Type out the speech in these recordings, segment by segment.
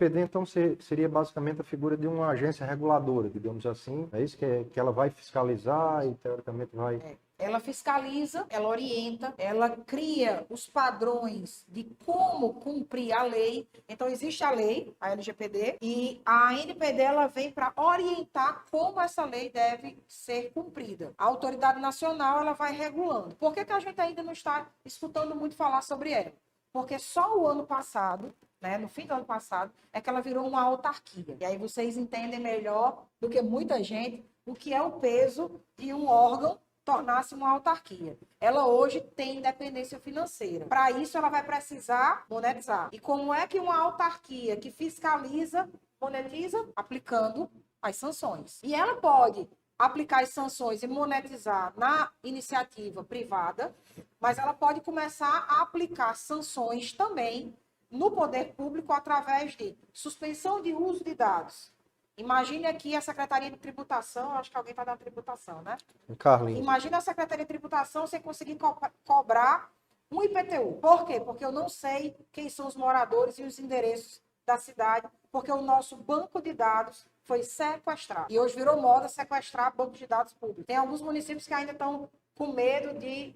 PD, então, seria basicamente a figura de uma agência reguladora, digamos assim. É isso que ela vai fiscalizar e, teoricamente, vai... Ela fiscaliza, ela orienta, ela cria os padrões de como cumprir a lei. Então, existe a lei, a LGPD, e a NPD ela vem para orientar como essa lei deve ser cumprida. A autoridade nacional ela vai regulando. Por que a gente ainda não está escutando muito falar sobre ela? Porque só o ano passado, né, no fim do ano passado, é que ela virou uma autarquia. E aí vocês entendem melhor do que muita gente o que é o peso de um órgão tornar-se uma autarquia. Ela hoje tem independência financeira. Para isso, ela vai precisar monetizar. E como é que uma autarquia que fiscaliza, monetiza? Aplicando as sanções. E ela pode aplicar as sanções e monetizar na iniciativa privada, mas ela pode começar a aplicar sanções também no poder público através de suspensão de uso de dados. Imagine aqui a Secretaria de Tributação, acho que alguém está da tributação, né? Carlinhos. Imagina a Secretaria de Tributação sem conseguir cobrar um IPTU. Por quê? Porque eu não sei quem são os moradores e os endereços da cidade, porque o nosso banco de dados foi sequestrado. E hoje virou moda sequestrar bancos de dados públicos. Tem alguns municípios que ainda estão com medo de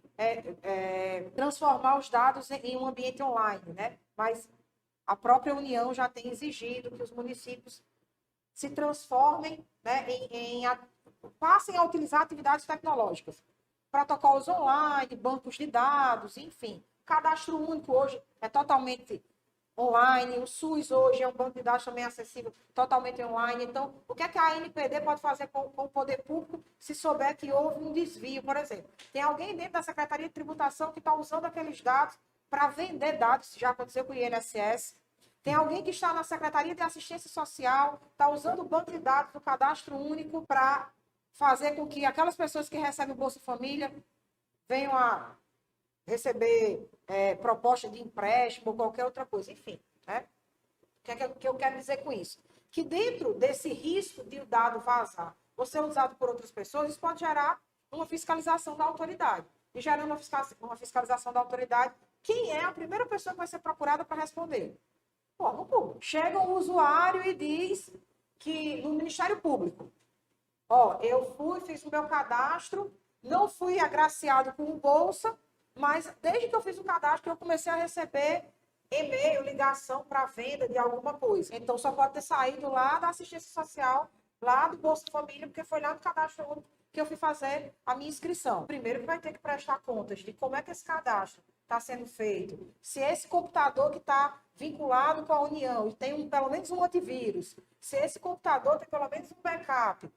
transformar os dados em um ambiente online, né? Mas a própria União já tem exigido que os municípios se transformem, né, passem a utilizar atividades tecnológicas. Protocolos online, bancos de dados, enfim. Cadastro único hoje é totalmente online. O SUS hoje é um banco de dados também acessível, totalmente online. Então, o que é que a ANPD pode fazer com o poder público se souber que houve um desvio, por exemplo? Tem alguém dentro da Secretaria de Tributação que está usando aqueles dados para vender dados, já aconteceu com o INSS. Tem alguém que está na Secretaria de Assistência Social, está usando o banco de dados do Cadastro Único para fazer com que aquelas pessoas que recebem o Bolsa Família venham a receber proposta de empréstimo ou qualquer outra coisa. Enfim, né? O que eu quero dizer com isso? Que dentro desse risco de o dado vazar ou ser usado por outras pessoas, isso pode gerar uma fiscalização da autoridade. E gerando uma fiscalização da autoridade, quem é a primeira pessoa que vai ser procurada para responder? Órgão público. Chega um usuário e diz que no Ministério Público, eu fiz o meu cadastro, não fui agraciado com o Bolsa, mas desde que eu fiz o cadastro, eu comecei a receber e-mail, ligação para venda de alguma coisa. Então, só pode ter saído lá da assistência social, lá do Bolsa Família, porque foi lá no cadastro único que eu fui fazer a minha inscrição. Primeiro que vai ter que prestar contas de como é que esse cadastro está sendo feito. Se esse computador que está vinculado com a União e tem pelo menos um antivírus, se esse computador tem pelo menos um backup.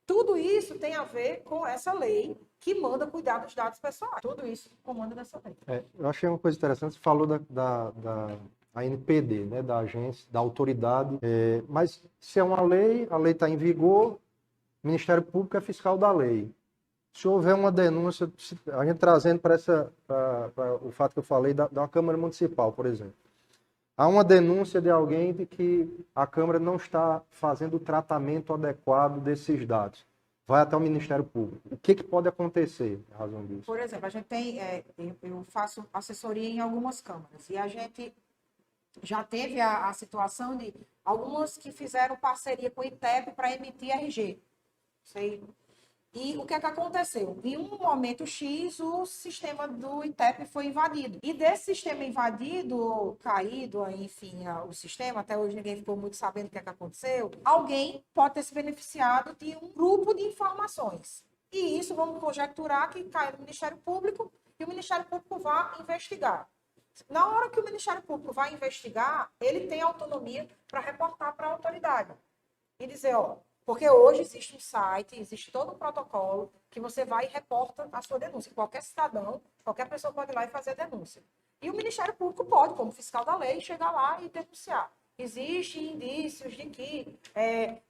Tudo isso tem a ver com essa lei que manda cuidar dos dados pessoais. Tudo isso comanda dessa lei. Eu achei uma coisa interessante, você falou da ANPD, né, da agência, da autoridade, mas se é uma lei, a lei está em vigor, o Ministério Público é fiscal da lei. Se houver uma denúncia, a gente trazendo para o fato que eu falei da Câmara Municipal, por exemplo. Há uma denúncia de alguém de que a Câmara não está fazendo o tratamento adequado desses dados. Vai até o Ministério Público. O que pode acontecer em razão disso? Por exemplo, a gente tem, eu faço assessoria em algumas câmaras e a gente já teve a situação de algumas que fizeram parceria com o ITEP para emitir RG. Sei. E o que é que aconteceu? Em um momento X, o sistema do ITEP foi invadido. E desse sistema invadido, caído, enfim, o sistema, até hoje ninguém ficou muito sabendo o que é que aconteceu, alguém pode ter se beneficiado de um grupo de informações. E isso vamos conjecturar que cai no Ministério Público e o Ministério Público vai investigar. Na hora que o Ministério Público vai investigar, ele tem autonomia para reportar para a autoridade. E dizer, porque hoje existe um site, existe todo um protocolo que você vai e reporta a sua denúncia. Qualquer cidadão, qualquer pessoa pode ir lá e fazer a denúncia. E o Ministério Público pode, como fiscal da lei, chegar lá e denunciar. Existem indícios de que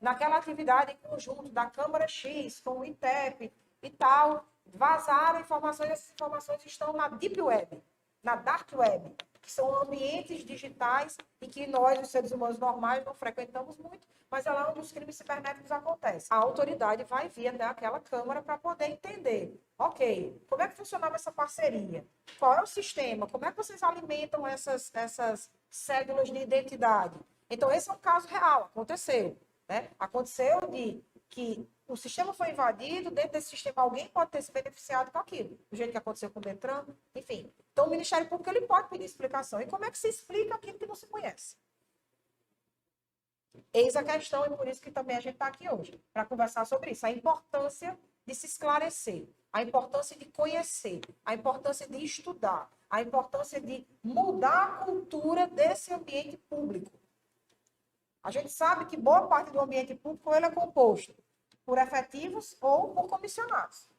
naquela atividade em conjunto da Câmara X, com o ITEP e tal, vazaram informações, essas informações estão na Deep Web, na Dark Web, que são ambientes digitais e que nós, os seres humanos normais, não frequentamos muito, mas é lá onde os crimes cibernéticos acontecem. A autoridade vai vir até aquela Câmara para poder entender, ok, como é que funcionava essa parceria? Qual é o sistema? Como é que vocês alimentam essas cédulas de identidade? Então, esse é um caso real, aconteceu. Né? Aconteceu de que o sistema foi invadido, dentro desse sistema alguém pode ter se beneficiado com aquilo, do jeito que aconteceu com o Detran, enfim. Então, o Ministério Público ele pode pedir explicação. E como é que se explica aquilo que não se conhece? Eis a questão, e por isso que também a gente está aqui hoje, para conversar sobre isso. A importância de se esclarecer, a importância de conhecer, a importância de estudar, a importância de mudar a cultura desse ambiente público. A gente sabe que boa parte do ambiente público ele é composto por efetivos ou por comissionados.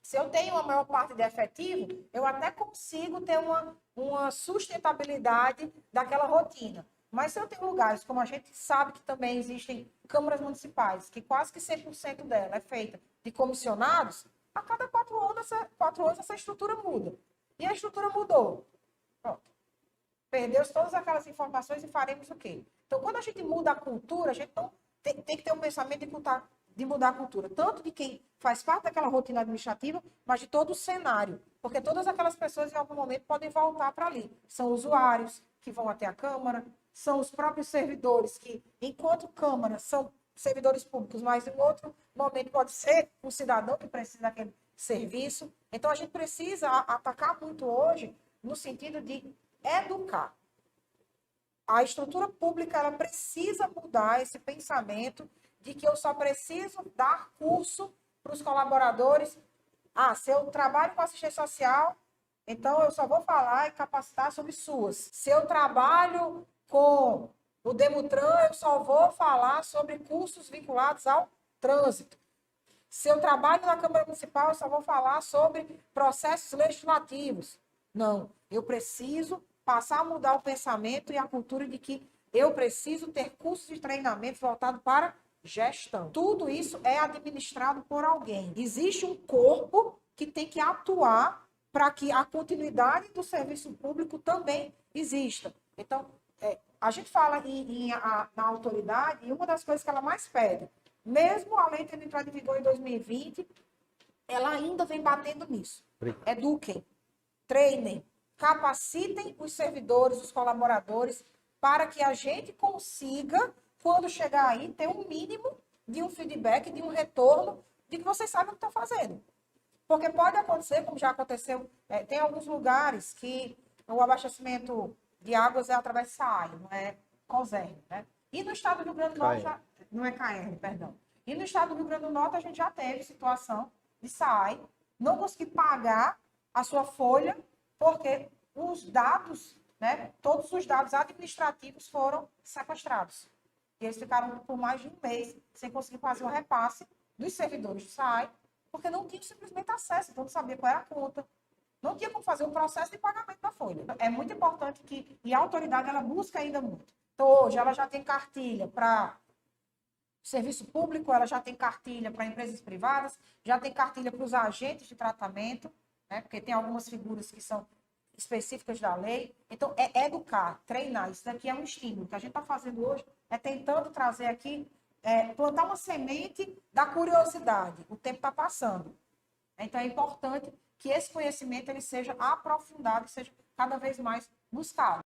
Se eu tenho a maior parte de efetivo, eu até consigo ter uma sustentabilidade daquela rotina. Mas se eu tenho lugares, como a gente sabe que também existem câmaras municipais, que quase que 100% dela é feita de comissionados, a cada 4 anos essa estrutura muda. E a estrutura mudou. Pronto. Perdeu-se todas aquelas informações e faremos o quê? Então, quando a gente muda a cultura, a gente não tem que ter um pensamento de mudar a cultura, tanto de quem faz parte daquela rotina administrativa, mas de todo o cenário. Porque todas aquelas pessoas, em algum momento, podem voltar para ali. São usuários que vão até a Câmara, são os próprios servidores que, enquanto Câmara, são servidores públicos, mas em outro momento pode ser um cidadão que precisa daquele serviço. Então, a gente precisa atacar muito hoje no sentido de educar. A estrutura pública ela precisa mudar esse pensamento de que eu só preciso dar curso para os colaboradores. Se eu trabalho com assistência social, então eu só vou falar e capacitar sobre SUAS. Se eu trabalho com o Demutran, eu só vou falar sobre cursos vinculados ao trânsito. Se eu trabalho na Câmara Municipal, eu só vou falar sobre processos legislativos. Não, eu preciso passar a mudar o pensamento e a cultura de que eu preciso ter cursos de treinamento voltado para gestão. Tudo isso é administrado por alguém. Existe um corpo que tem que atuar para que a continuidade do serviço público também exista. Então, a gente fala na autoridade, e uma das coisas que ela mais pede, mesmo a lei tendo entrado em vigor em 2020, ela ainda vem batendo nisso. Eduquem, treinem, capacitem os servidores, os colaboradores, para que a gente consiga, quando chegar aí, ter um mínimo de um feedback, de um retorno, de que vocês sabem o que estão fazendo. Porque pode acontecer, como já aconteceu, tem alguns lugares que o abastecimento de águas é através de SAAI, não é COSERN, né? E no estado do Rio Grande do Norte, não é CAERN, perdão. E no estado do Rio Grande do Norte, a gente já teve situação de SAAI não conseguir pagar a sua folha, porque os dados, né, todos os dados administrativos foram sequestrados. E eles ficaram por mais de um mês sem conseguir fazer o repasse dos servidores do SAAI, porque não tinham simplesmente acesso, então não sabia qual era a conta. Não tinha como fazer o processo de pagamento da folha. É muito importante e a autoridade ela busca ainda muito. Então, hoje, ela já tem cartilha para serviço público, ela já tem cartilha para empresas privadas, já tem cartilha para os agentes de tratamento, né? Porque tem algumas figuras que são específicas da lei. Então, é educar, treinar. Isso daqui é um estímulo. O que a gente está fazendo hoje é tentando trazer aqui, plantar uma semente da curiosidade. O tempo está passando. Então, é importante que esse conhecimento ele seja aprofundado e seja cada vez mais buscado.